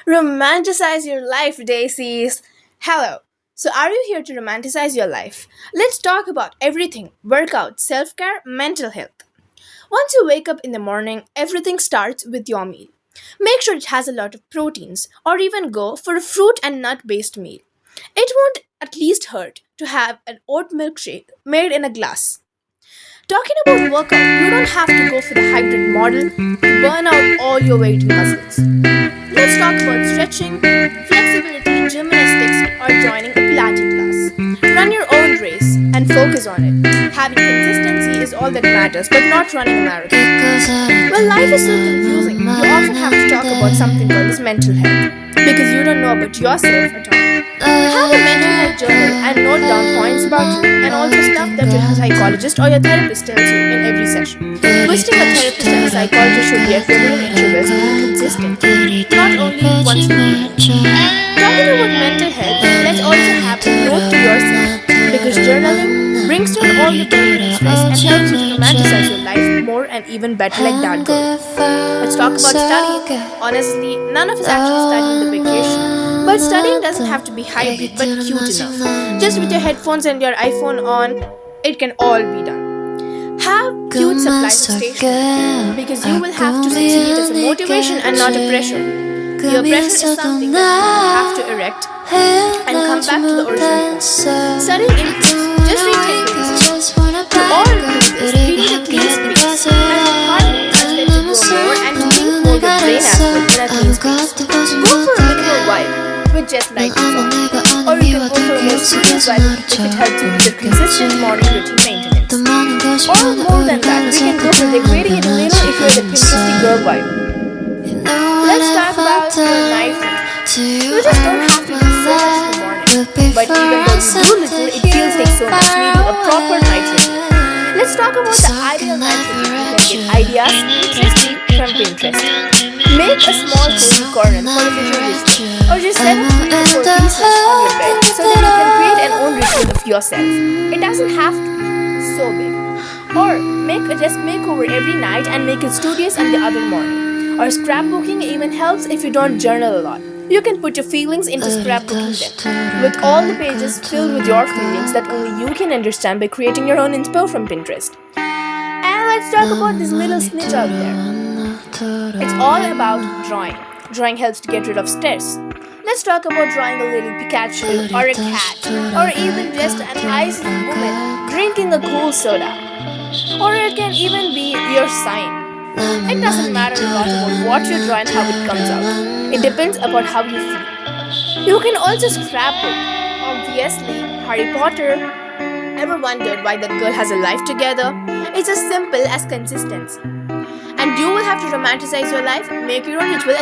Romanticize your life, Daisies. Hello. So, are you here to romanticize your life? Let's talk about everything workout, self care, mental health. Once you wake up in the morning, everything starts with your meal. Make sure it has a lot of proteins, or even go for a fruit and nut based meal. It won't at least hurt to have an oat milkshake made in a glass. Talking about workout, you don't have to go for the hybrid model to burn out all your weight and muscles. Let's talk about stretching, flexibility, gymnastics, or joining a Pilates class. Run your own race and focus on it. Having consistency is all that matters, but not running a marathon. Well, life is so confusing. You often have to talk about something called as mental health because you don't know about yourself at all. Have a mental health journal and note down points about you and also stuff that your psychologist or your therapist tells you in every session. Visiting a therapist and a psychologist should be at regular intervals and be consistent, not only once a week. Talking about mental health, let's also have a note to yourself because journaling brings down all the burden and stress and helps you to romanticize your life more and even better like that girl. Let's talk about studying. Honestly, none of us actually study in the vacation. But studying doesn't have to be hybrid but cute enough. Just with your headphones and your iPhone on, it can all be done. Have cute supplies of stationery because you will have to succeed as a motivation and not a pressure. Your pressure is something that you have to erect and come back to the original form. Studying includes just read 10 pages. To all do this, we need a clean space and a hard that to grow more and to think more your brain as well in a clean space. Go for a minimal vibe with just lighting on. Or you can go for a more serious vibe if it helps you with your consistent morning routine maintenance. Or more than that, we can go for decorating it a little if you're the Pinteresty girl vibe. Let's talk about your night routine. You just don't have to do so much in the morning. But even though you do little, it feels like so much. We do a proper night routine. Let's talk about the ideal night routine. You can get ideas interesting from Pinterest. Make a small cozy corner for a visual ritual, or just set up 3 or 4 pieces on your bed so that you can create an own ritual of yourself. It doesn't have to be so big. Or make a desk makeover every night and make it studious on the other morning. Or scrapbooking even helps if you don't journal a lot. You can put your feelings into scrapbooking then, with all the pages filled with your feelings that only you can understand by creating your own inspo from Pinterest. And let's talk about this little snitch out there. It's all about drawing. Drawing helps to get rid of stress. Let's talk about drawing a little Pikachu or a cat or even just a nice woman drinking a cool soda. Or it can even be your sign. It doesn't matter a lot about what you draw and how it comes out. It depends upon how you feel. You can also scrapbook. Obviously, Harry Potter. Ever wondered why that girl has a life together? It's as simple as consistency. And you will have to romanticize your life, make your own ritual,